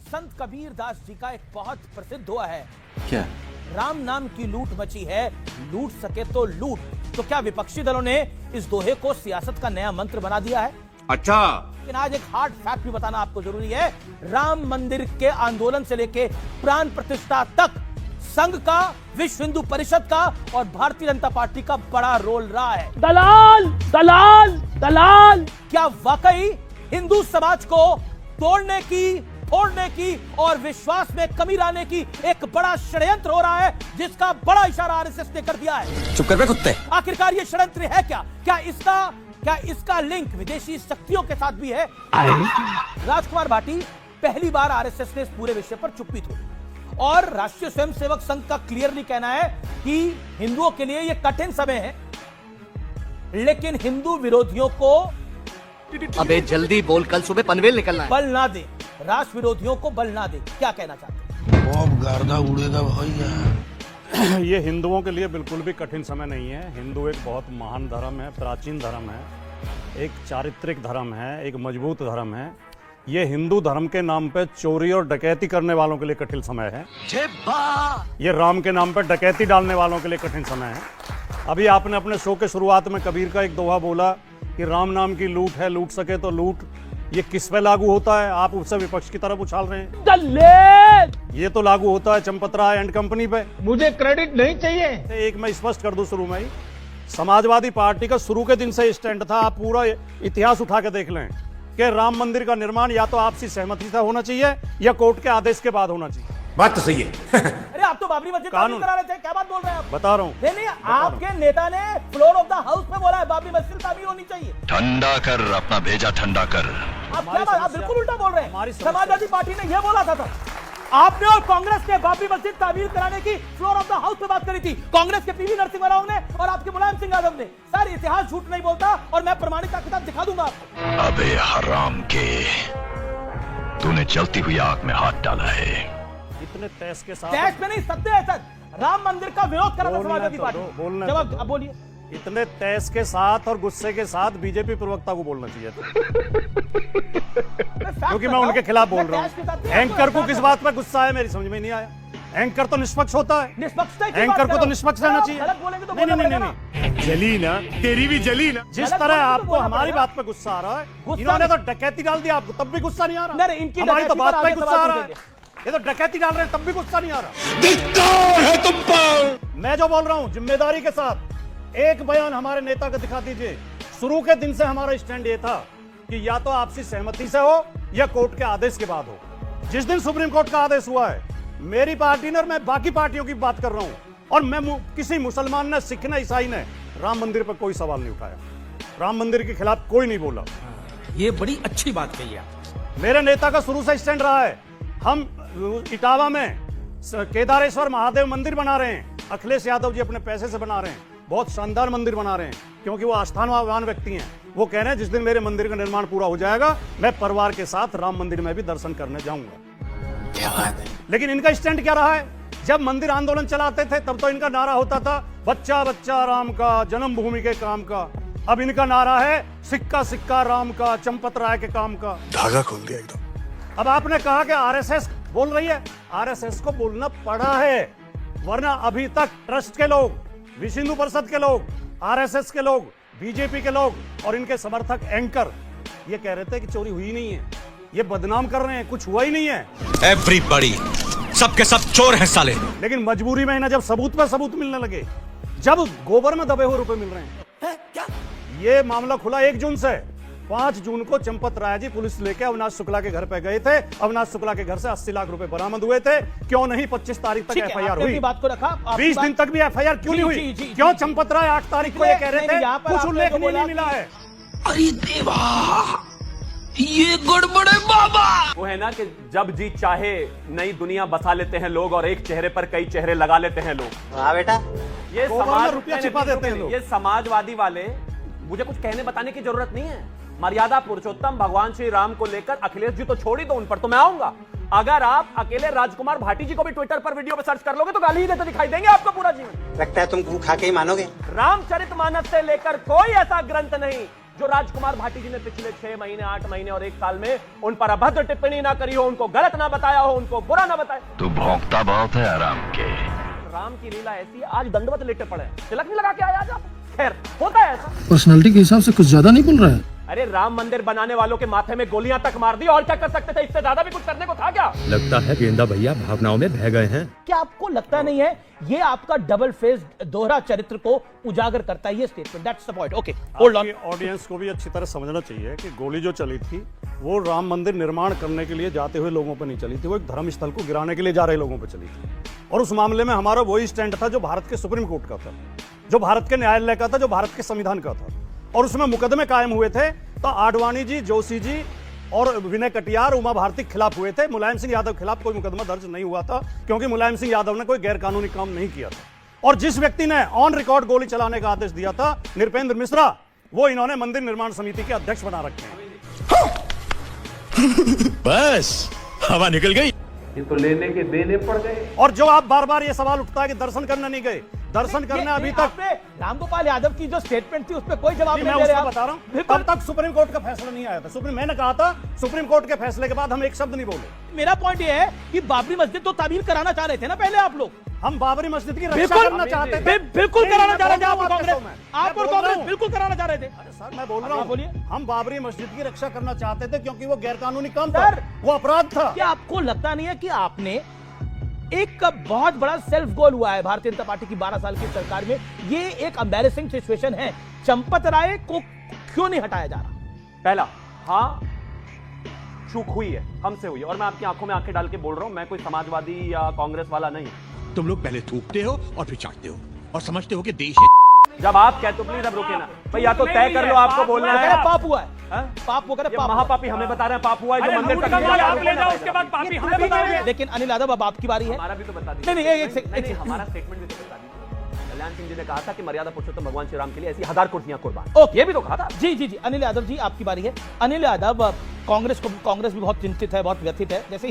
संत कबीर दास जी का एक बहुत प्रसिद्ध हुआ है, क्या? राम नाम की लूट मची है, लूट सके तो लूट। तो क्या विपक्षी दलों ने इस दोहे को सियासत का नया मंत्र बना दिया है? अच्छा, लेकिन आज एक हार्ड फैक्ट भी बताना आपको जरूरी है। राम मंदिर के आंदोलन से लेके प्राण प्रतिष्ठा तक संघ का, विश्व हिंदू परिषद का और भारतीय जनता पार्टी का बड़ा रोल रहा है। दलाल दलाल दलाल। क्या वाकई हिंदू समाज को तोड़ने की, फोड़ने की और विश्वास में कमी लाने की एक बड़ा षड्यंत्र हो रहा है, जिसका बड़ा इशारा आरएसएस ने कर दिया है? चुप कर बे कुत्ते। आखिरकार ये षड्यंत्र है क्या? क्या इसका लिंक विदेशी शक्तियों के साथ भी है? राजकुमार भाटी, पहली बार आरएसएस ने इस पूरे विषय पर चुप्पी तोड़ी और राष्ट्रीय स्वयंसेवक संघ का क्लियरली कहना है कि हिंदुओं के लिए यह कठिन समय है, लेकिन हिंदू विरोधियों को अबे जल्दी बोल, कल सुबह पनवेल निकलना है। बल ना दे, राष्ट्र विरोधियों को बल ना दे। क्या कहना चाहते हैं? बहुत गर्दा उड़ेगा भैया। ये हिंदुओं के लिए बिल्कुल भी कठिन समय नहीं है। हिंदू एक बहुत महान धर्म है, प्राचीन धर्म है, एक चारित्रिक धर्म है, एक मजबूत धर्म है। ये हिंदू धर्म के नाम पे चोरी और डकैती करने वालों के लिए कठिन समय है। ये राम के नाम पे डकैती डालने वालों के लिए कठिन समय है। अभी आपने अपने शो के शुरुआत में कबीर का एक दोहा बोला कि राम नाम की लूट है, लूट सके तो लूट। ये किस पे लागू होता है? आप उससे विपक्ष की तरफ उछाल रहे हैं। दलेल। ये तो लागू होता है चंपत राय एंड कंपनी पे। मुझे क्रेडिट नहीं चाहिए। एक मैं स्पष्ट कर दूं शुरू में ही, समाजवादी पार्टी का शुरू के दिन से स्टैंड था। आप पूरा इतिहास उठा के देख लें कि राम मंदिर का निर्माण या तो आपसी सहमति से होना चाहिए या कोर्ट के आदेश के बाद होना चाहिए। बात तो सही है। अरे आप तो बाबरी मस्जिद तामीर करा रहे थे, क्या बात बोल रहे हैं आप? बता रहा हूँ। नहीं, आपके नेता ने फ्लोर ऑफ द हाउस पे बोला है बाबरी मस्जिद तामीर होनी चाहिए। ठंडा कर अपना भेजा, ठंडा कर। आप क्या बात, आप बिल्कुल उल्टा बोल रहे हैं। समस्या- समाजवादी पार्टी ने यह बोला था आपने और कांग्रेस ने बाबरी मस्जिद तामीर कराने की फ्लोर ऑफ द हाउस पे बात करी थी। कांग्रेस के पीवी नरसिम्हा राव ने और आपके मुलायम सिंह यादव ने। सर, इतिहास झूठ नहीं बोलता और मैं प्रमाणित किताब दिखा दूंगा आपको। अबे हराम के, तूने जलती हुई आग में हाथ डाला है। इतने तैस के साथ, देश में नहीं, सत्य है सर। राम मंदिर का विरोध करा था बोलने समाजवादी तो पार्टी। दो, बोलने जवाब तो अब बोलिए। इतने तैस के साथ और गुस्से के साथ बीजेपी प्रवक्ता को बोलना चाहिए था, क्योंकि मैं उनके खिलाफ बोल रहा हूँ। एंकर को किस बात पर गुस्सा है मेरी समझ में नहीं आया। एंकर तो निष्पक्ष होता है, निष्पक्षता की एंकर बात को तो करो। निष्पक्ष रहना चाहिए। गलत बोलेंगे तो नहीं बोलना नहीं नहीं पड़ेगा नहीं, जली ना, तेरी भी जली ना। जिस गलत तरह बोलेंगे तो आपको बोलना हमारी पड़ेगा। बात पे गुस्सा आ रहा है, गुस्सा इन्होंने तो नहीं। डकैती डाल दिया, आपको तब भी गुस्सा नहीं आ रहा। नहीं, इनकी हमारी तो डकैती बात पर पे आगे गुस्सा सवाल आ रहा है। पूछेंगे। ये तो डकैती डाल रहे हैं तब भी गुस्सा नहीं आ रहा। धिक्कार है तुम पर। मैं जो बोल रहा हूं जिम्मेदारी के साथ, एक बयान हमारे नेता का दिखा दीजिए। शुरू के दिन से हमारा स्टैंड ये था कि या तो आपसी सहमति से हो या कोर्ट के आदेश के बाद हो। जिस दिन सुप्रीम कोर्ट का आदेश हुआ है, मेरी पार्टी ने और मैं बाकी पार्टियों की बात कर रहा हूं, और मैं किसी मुसलमान ने, सिख ने, ईसाई ने राम मंदिर पर कोई सवाल नहीं उठाया। राम मंदिर के खिलाफ कोई नहीं बोला। ये बड़ी अच्छी बात कही आप। मेरे नेता का शुरू से स्टैंड रहा है। हम इटावा में केदारेश्वर महादेव मंदिर बना रहे हैं। अखिलेश यादव जी अपने पैसे से बना रहे हैं, बहुत शानदार मंदिर बना रहे हैं, क्योंकि वो आस्थानवान व्यक्ति हैं। वो कह रहे हैं जिस दिन मेरे मंदिर का निर्माण पूरा हो जाएगा, मैं परिवार के साथ राम मंदिर में भी दर्शन करने जाऊंगा। क्या बात है। लेकिन इनका स्टैंड क्या रहा है? जब मंदिर आंदोलन चलाते थे तब तो इनका नारा होता था बच्चा बच्चा राम का, जन्मभूमि के काम का। अब इनका नारा है सिक्का सिक्का राम का, चंपत राय के काम का। धागा खोल दिया एकदम। अब आपने कहा कि आरएसएस बोल रही है, आरएसएस को बोलना पड़ा है, वरना अभी तक ट्रस्ट के लोग, विश्व हिंदू परिषद के लोग, आरएसएस के लोग, बीजेपी के लोग और इनके समर्थक एंकर ये कह रहे थे कि चोरी हुई नहीं है, ये बदनाम कर रहे हैं, कुछ हुआ ही नहीं है। एवरीबॉडी, सबके सब चोर हैं साले। लेकिन मजबूरी में इन्हें जब सबूत पे सबूत मिलने लगे, जब गोबर में दबे हुए रुपए मिल रहे हैं, क्या? ये मामला खुला 1 जून से। 5 जून को चंपत राय जी पुलिस लेके अविनाश शुक्ला के घर पे गए थे। अविनाश शुक्ला के घर से 80 लाख रुपए बरामद हुए थे। क्यों नहीं 25 तारीख तक ठीक है, एफआईआर आपने हुई? अपनी बात को रखा। आपकी 20 बात- दिन तक भी एफआईआर क्यों जी, नहीं जी, हुई? जी, क्यों जी। चंपत राय 8 तारीख को ये कह रहे नहीं, थे यहाँ पर कुछ आपने उल्लेख तो नहीं बोला मिला कि- है? अरे देवा, ये गड़बड़े बाबा। वो है ना कि जब जी चाहे नई दुनिया बसा लेते हैं लोग और एक चेहरे पर कई चेहरे लगा लेते हैं लोग। हाँ बेटा, ये गोबर में समाज रुपया छिपा देते हैं लोग। ये समाजवादी वाले, मुझे कुछ कहने बताने की जरूरत नहीं है। मर्यादा पुरुषोत्तम भगवान श्री राम को लेकर अखिलेश जी तो छोड़ ही दो, उन पर तो मैं आऊंगा। अगर आप अकेले राजकुमार भाटी जी को भी ट्विटर पर वीडियो पे सर्च कर लोगे तो गाली ही देते दिखाई देंगे आपको पूरा जीवन। लगता है तुम गू खा के ही मानोगे। रामचरितमानस से लेकर कोई ऐसा ग्रंथ नहीं जो राजकुमार भाटी जी ने पिछले 6 महीने 8 महीने और 1 साल में उन पर अभद्र टिप्पणी ना करी हो, उनको गलत ना बताया हो, उनको बुरा ना बताया। तू भौंकता बहुत है आराम के। राम की लीला ऐसी है, आज दंडवत लेटे पड़े हैं, तिलक नहीं लगा के आया आज आप। खैर होता है ऐसा। पर्सनालिटी के हिसाब से कुछ ज्यादा नहीं बोल रहा है। अरे राम मंदिर बनाने वालों के माथे में गोलियां तक मार दी, और क्या कर सकते थे, इससे ज्यादा भी कुछ करने को था क्या? लगता है गेंदा भैया भावनाओं में बह गए हैं। क्या आपको लगता नहीं है ये आपका डबल फेस दोहरा चरित्र को उजागर करता है ये statement? That's the point. Okay, hold on. Audience को भी अच्छी तरह समझना चाहिए कि गोली जो चली थी वो राम मंदिर निर्माण करने के लिए जाते हुए लोगों पर नहीं चली थी, वो एक धर्म स्थल को गिराने के लिए जा रहे लोगों पर चली थी। और उस मामले में हमारा वही स्टैंड था जो भारत के सुप्रीम कोर्ट का था, जो भारत के न्यायालय का था, जो भारत के संविधान का था। और उसमें मुकदमे कायम हुए थे तो आडवाणी जी, जोशी जी और विनय कटियार, उमा भारती के खिलाफ हुए थे। मुलायम सिंह यादव के खिलाफ कोई मुकदमा दर्ज नहीं हुआ था, क्योंकि मुलायम सिंह यादव ने कोई गैरकानूनी काम नहीं किया था। और जिस व्यक्ति ने ऑन रिकॉर्ड गोली चलाने का आदेश दिया था, नृपेंद्र मिश्रा, वो इन्होंने मंदिर निर्माण समिति के अध्यक्ष बना रखे हैं। बस हवा निकल गई। ये तो लेने के देने पड़ गए। और जो आप बार बार ये सवाल उठता है कि दर्शन करने नहीं गए, दर्शन करने अभी तक रामगोपाल यादव की जो स्टेटमेंट थी उस पर कोई जवाब मैं नहीं दे रहे उसको आप। बता रहा हूं, तब तक सुप्रीम कोर्ट का फैसला नहीं आया था। मैंने कहा था सुप्रीम कोर्ट के फैसले के बाद हम एक शब्द नहीं बोले। मेरा पॉइंट ये है कि बाबरी मस्जिद तो तामीर कराना चाह रहे थे ना पहले आप लोग। हम बाबरी मस्जिद की रक्षा बिल्कुल करना चाहते थे। बिल्कुल कराना चाह रहे थे आप और कांग्रेस। मैं आप और बोल रहा कांग्रेस हूं। बिल्कुल कराना चाह रहे थे। सर मैं बोल रहा हाँ, बोलिए। हूँ, हम बाबरी मस्जिद की रक्षा करना चाहते थे क्योंकि वो गैरकानूनी काम था, वो अपराध था। क्या आपको लगता नहीं है कि आपने एक बहुत बड़ा सेल्फ गोल हुआ है भारतीय जनता पार्टी की 12 साल की सरकार में? ये एक एम्बैरेसिंग सिचुएशन है। चंपत राय को क्यों नहीं हटाया जा रहा? पहला, हाँ चूक हुई है, हमसे हुई है, और मैं आपकी आंखों में आंखें डाल के बोल रहा हूं, मैं कोई समाजवादी या कांग्रेस वाला नहीं। तुम लोग पहले थूकते हो और फिर चाटते हो और समझते हो कि देश जब आप कहते हो, प्लीज अब रुके ना भाई, या तो तय कर लो आपको बोलना है। पाप हुआ है, हाँ? पाप वो ये महापापी हमें बता रहे हैं पाप हुआ है, जो मंदिर तक उसके बाद पापी हमें बताओगे। लेकिन अनिल यादव अब आपकी बारी है। हमारा भी तो बता दीजिए। नहीं, एक सेकंड, हमारा स्टेटमेंट भी तो बता दीजिए। कल्याण सिंह जी ने कहा था कि मर्यादा पुरुषोत्तम भगवान श्री राम के लिए ऐसी 1000 कुर्सियां कुर्बान। ओके, ये भी तो कहा था। जी जी जी, अनिल यादव जी आपकी बारी है। अनिल यादव, कांग्रेस भी बहुत चिंतित है, बहुत व्यथित है। जैसे